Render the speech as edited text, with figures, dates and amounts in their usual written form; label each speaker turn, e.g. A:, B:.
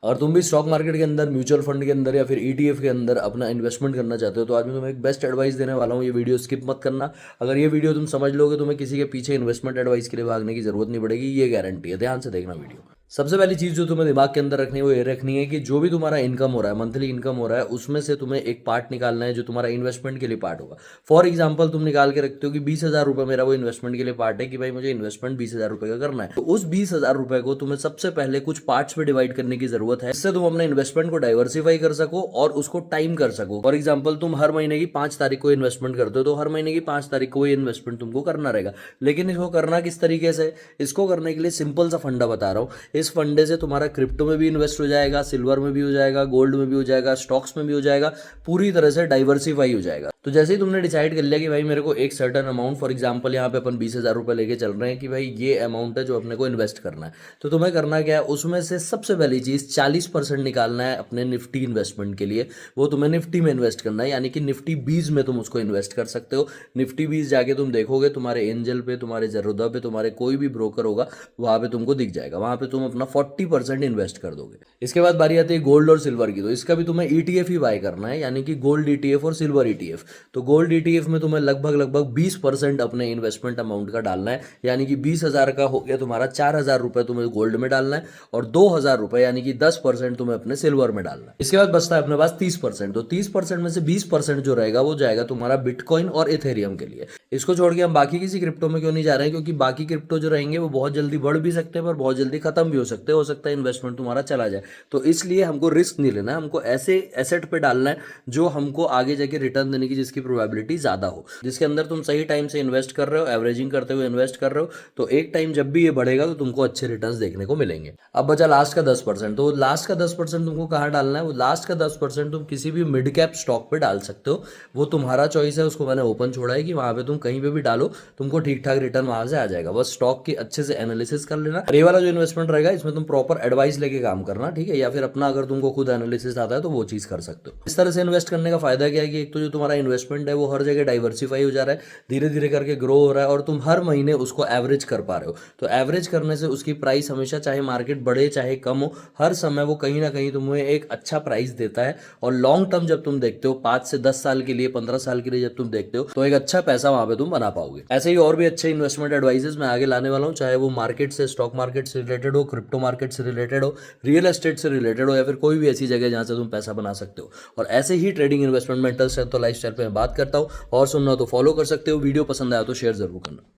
A: और तुम भी स्टॉक मार्केट के अंदर, म्यूचुअल फंड के अंदर या फिर ईटीएफ के अंदर अपना इन्वेस्टमेंट करना चाहते हो तो आज मैं तुम्हें एक बेस्ट एडवाइस देने वाला हूँ। ये वीडियो स्किप मत करना। अगर ये वीडियो तुम समझ लोगे तुम्हें किसी के पीछे इन्वेस्टमेंट एडवाइस के लिए भागने की जरूरत नहीं पड़ेगी, ये गारंटी है। ध्यान से देखना वीडियो। सबसे पहली चीज जो तुम्हें दिमाग के अंदर रखनी है वो ये रखनी है कि जो भी तुम्हारा इनकम हो रहा है, मंथली इनकम हो रहा है, उसमें से तुम्हें एक पार्ट निकालना है जो तुम्हारा इन्वेस्टमेंट के लिए पार्ट होगा। फॉर एग्जाम्पल तुम निकाल के रखते हो कि 20,000 रुपये मेरा वो इन्वेस्टमेंट के लिए पार्ट है कि भाई मुझे इन्वेस्टमेंट 20,000 रुपये का करना है। तो उस 20,000 रुपये को तुम्हें सबसे पहले कुछ पार्ट्स में डिवाइड करने की जरूरत है, इससे तुम अपने इन्वेस्टमेंट को डाइवर्सिफाई कर सको और उसको टाइम कर सको। फॉर एग्जाम्पल तुम हर महीने की 5 तारीख को इन्वेस्टमेंट करते हो तो हर महीने की 5 तारीख को ये इन्वेस्टमेंट तुमको करना रहेगा। लेकिन इसको करना किस तरीके से? इसको करने के लिए सिंपल सा फंडा बता रहा हूँ। इस फंडे से तुम्हारा क्रिप्टो में भी इन्वेस्ट हो जाएगा, सिल्वर में भी हो जाएगा, गोल्ड में भी हो जाएगा, स्टॉक्स में भी हो जाएगा, पूरी तरह से डाइवर्सिफाई हो जाएगा। तो जैसे ही तुमने डिसाइड कर लिया कि भाई मेरे को एक सर्टन अमाउंट, फॉर एग्जांपल यहाँ पे अपन 20,000 रुपये लेके चल रहे हैं कि भाई ये अमाउंट है जो अपने को इन्वेस्ट करना है, तो तुम्हें करना क्या है, उसमें से सबसे पहली चीज 40% निकालना है अपने निफ्टी इन्वेस्टमेंट के लिए। वो तुम्हें निफ्टी में इन्वेस्ट करना है, यानी कि निफ्टी 20 में तुम उसको इन्वेस्ट कर सकते हो। निफ्टी 20 जाके तुम देखोगे तुम्हारे एंजल पे, तुम्हारे जरोदा पे, तुम्हारे कोई भी ब्रोकर होगा वहां पे तुमको दिख जाएगा। वहां पे तुम अपना 40% इन्वेस्ट कर दोगे। इसके बाद बारी आती है गोल्ड और सिल्वर की। तो इसका भी तुम्हें ईटीएफ ही बाय करना है, यानी कि गोल्ड ईटीएफ और सिल्वर ईटीएफ। तो गोल्ड ईटीएफ में तुम्हें लगभग 20% अपने इन्वेस्टमेंट अमाउंट का डालना है, यानी कि 20,000 का हो गया तुम्हारा, 4,000 रुपये तुम्हें गोल्ड में डालना है और 2,000 रुपये यानी कि 10% तुम्हें अपने सिल्वर में डालना है। इसके बाद बचता है अपने पास 30%। तो 30% में से 20% जो रहेगा वो जाएगा तुम्हारा बिटकॉइन और इथेरियम के लिए। इसको छोड़ के हम बाकी किसी क्रिप्टो में क्यों नहीं जा रहे हैं? क्योंकि बाकी क्रिप्टो जो रहेंगे वो बहुत जल्दी बढ़ भी सकते हैं पर बहुत जल्दी खत्म भी हो सकते हैं। हो सकता है इन्वेस्टमेंट तुम्हारा चला जाए। तो इसलिए हमको रिस्क नहीं लेना है, हमको ऐसे एसेट पे डालना है जो हमको आगे जाके रिटर्न देने की जिसकी प्रोबेबिलिटी ज्यादा हो, जिसके अंदर तुम सही टाइम से इन्वेस्ट कर रहे हो, एवरेजिंग करते हुए इन्वेस्ट कर रहे हो, तो एक टाइम जब भी ये बढ़ेगा तो तुमको अच्छे रिटर्न्स देखने को मिलेंगे। अब बचा लास्ट का 10%। तो लास्ट का 10% तुमको कहाँ डालना है? वो लास्ट का 10% तुम किसी भी मिड कैप स्टॉक पे डाल सकते हो। वो तुम्हारा चॉइस है, उसको मैंने ओपन छोड़ा है कि वहां पे तुम कहीं पे भी डालो, तुमको ठीक ठाक रिटर्न वहां से आ जाएगा। बस स्टॉक की अच्छे से एनालिसिस कर लेना। ये वाला जो इन्वेस्टमेंट रहेगा इसमें तुम प्रॉपर एडवाइस लेके काम करना, ठीक है? या फिर अपना अगर तुमको खुद एनालिसिस आता है तो वो चीज कर सकते हो। इस तरह से इन्वेस्ट करने का फायदा क्या है कि एक तो जो तुम्हारा इन्वेस्टमेंट है वो हर जगह डाइवर्सिफाई हो जा रहा है, धीरे धीरे करके ग्रो हो रहा है और तुम हर महीने उसको एवरेज कर पा रहे हो। तो एवरेज करने से उसकी प्राइस हमेशा, चाहे मार्केट बढ़े चाहे कम हो, हर समय वो कहीं ना कहीं तुम्हें एक अच्छा प्राइस देता है। और लॉन्ग टर्म जब तुम देखते हो, 5 से 10 साल के लिए, 15 साल के लिए जब तुम देखते हो, तो एक अच्छा पैसा वहां पे तुम बना पाओगे। ऐसे ही और भी अच्छे इन्वेस्टमेंट एडवाइजेस मैं आगे लाने वाला हूँ, चाहे वो मार्केट से, स्टॉक मार्केट से रिलेटेड हो, क्रिप्टो मार्केट से रिलेटेड हो, रियल एस्टेट से रिलेटेड हो, या फिर कोई भी ऐसी जगह जहां से तुम पैसा बना सकते हो। और ऐसे ही ट्रेडिंग, इन्वेस्टमेंट, मेंटल स्ट्रेंथ और लाइफस्टाइल पे मैं बात करता हूँ। और सुनना हो तो फॉलो कर सकते हो। वीडियो पसंद आया तो शेयर जरूर करना।